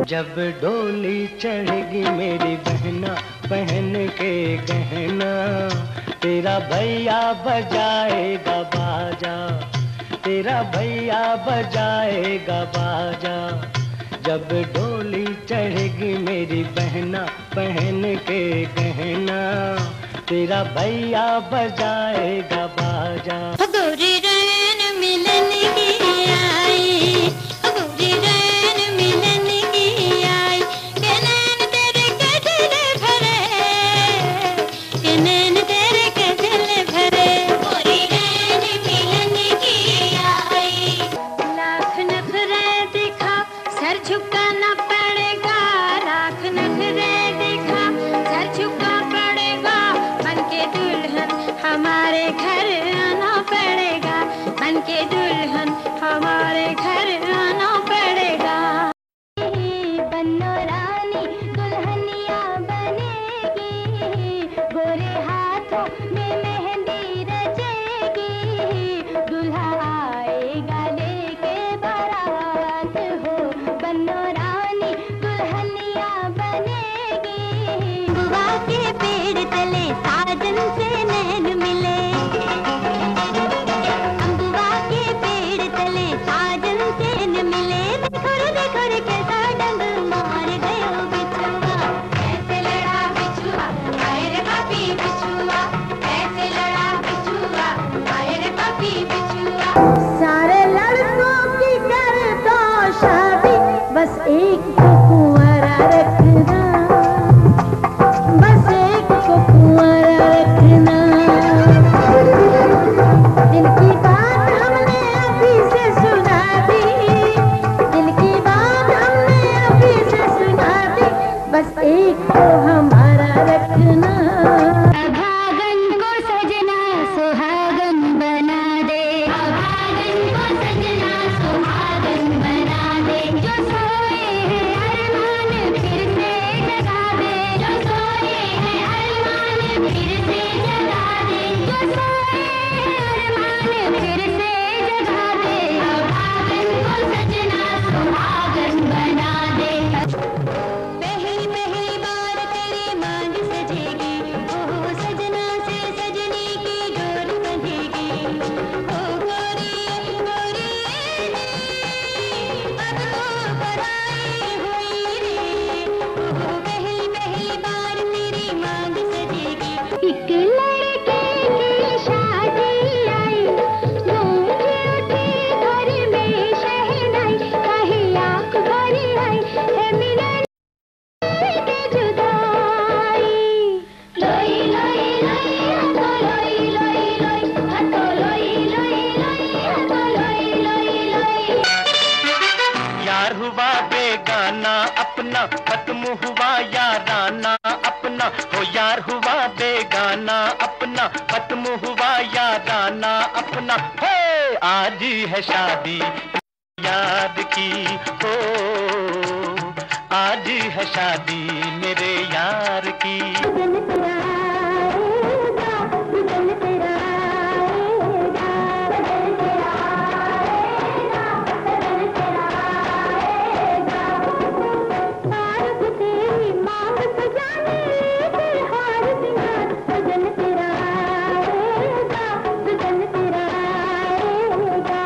जब डोली चढ़ेगी मेरी बहना पहन के गहना, तेरा भैया बजाएगा बाजा, तेरा भैया बजाएगा बाजा। जब डोली चढ़ेगी मेरी बहना पहन के गहना, तेरा भैया बजाएगा बाजा। गोरी रैन मिलन की आई, गोरी रैन मिलन की आई, के नैन तेरे कजल भरे, के नैन तेरे कजल भरे। गोरी रैन मिलन की आई, लाख नखरे दिखा सर झुकाना पड़ेगा, लाख नखरे दिखा सर झुका पड़ेगा, बनके दुल्हन हमारे घर आना पड़ेगा, बनके दुल्हन हमारे घर आना पड़ेगा। बन्नो रानी दुल्हनिया बनेगी, गोरे हाथों में मेहंदी रचेगी, दूल्हा आएगा लेके बारात हो, बन्नो रानी दुल्हनिया बनेगी। बुआ के पेड़ तले साजन से नैन मिले, अम्बुआ के पेड़ तले साजन से न मिले, देखो रे कैसा डंग मार गयो बिछुआ, कैसे लड़ा बिछुआ हाय रे पापी बिछुआ, कैसे लड़ा बिछुआ हाय रे पापी बिछुआ। सारे लड़कों की कर दो शादी, बस एक को कुंवारा रखना, बस एक को कुंवारा रखना। दिल की बात हमने अभी से सुना दी, दिल की बात हमने अभी से सुना दी, बस एक को हमारा रखना। अभागन को सजना सुहागन बना दे, अभागन को सजना सुहागन बना दे, जो सोए हैं अरमान फिर से जगा दे, जो सोए हैं अरमान फिर से जगा दे, जो सोए हैं अरमान फिर से जगा दे, अभागन को सजना सुहागन बना दे। पहली पहली बार तेरी मांग सजेगी, ओ सजना से सजनी की डोर बंधेगी, ओ गोरी गोरी अब तो पराई हुई रे, ओ पहली पहली बार तेरी मांग सजेगी। एक लड़के की शादी आई, गूंज उठी घर में शहनाई, कहीं आँख भरी आई है मिलन के जुदाई। लोई लोई लोई हतो लोई लोई लोई, हतो लोई लोई लोई, हतो लोई लोई लोई। यार हुआ बेगाना अपना, खत्म हुआ याराना अपना, हो यार हुआ बेगाना अपना, खत्म हुआ याराना अपना। हे आज है शादी याद की, हो आज है शादी मेरे यार की। सजन तेरा आएगा, सजन तेरा आएगा, सजन तेरा आएगा, सजन तेरा आएगा। तारक तेरी मांग सजाने के हार सिंगार, सजन तेरा आएगा, सजन तेरा आएगा।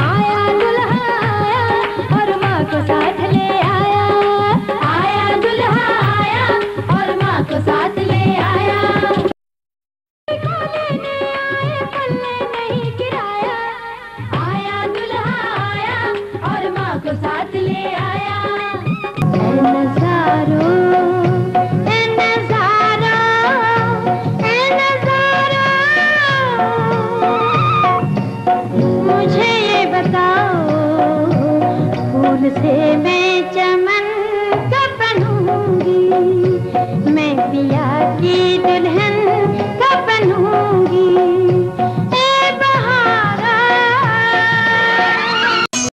आया दुल्हा आया और माँ को साथ ले आया, आया दुल्हा आया और माँ को साथ ले आया। को लेने आए पल्ले नहीं गिराया, आया दुल्हा आया और माँ को साथ ले आया। ऐ नज़ारो ऐ नज़ारो ऐ नज़ारो, मुझे ये बताओ फूल से मैं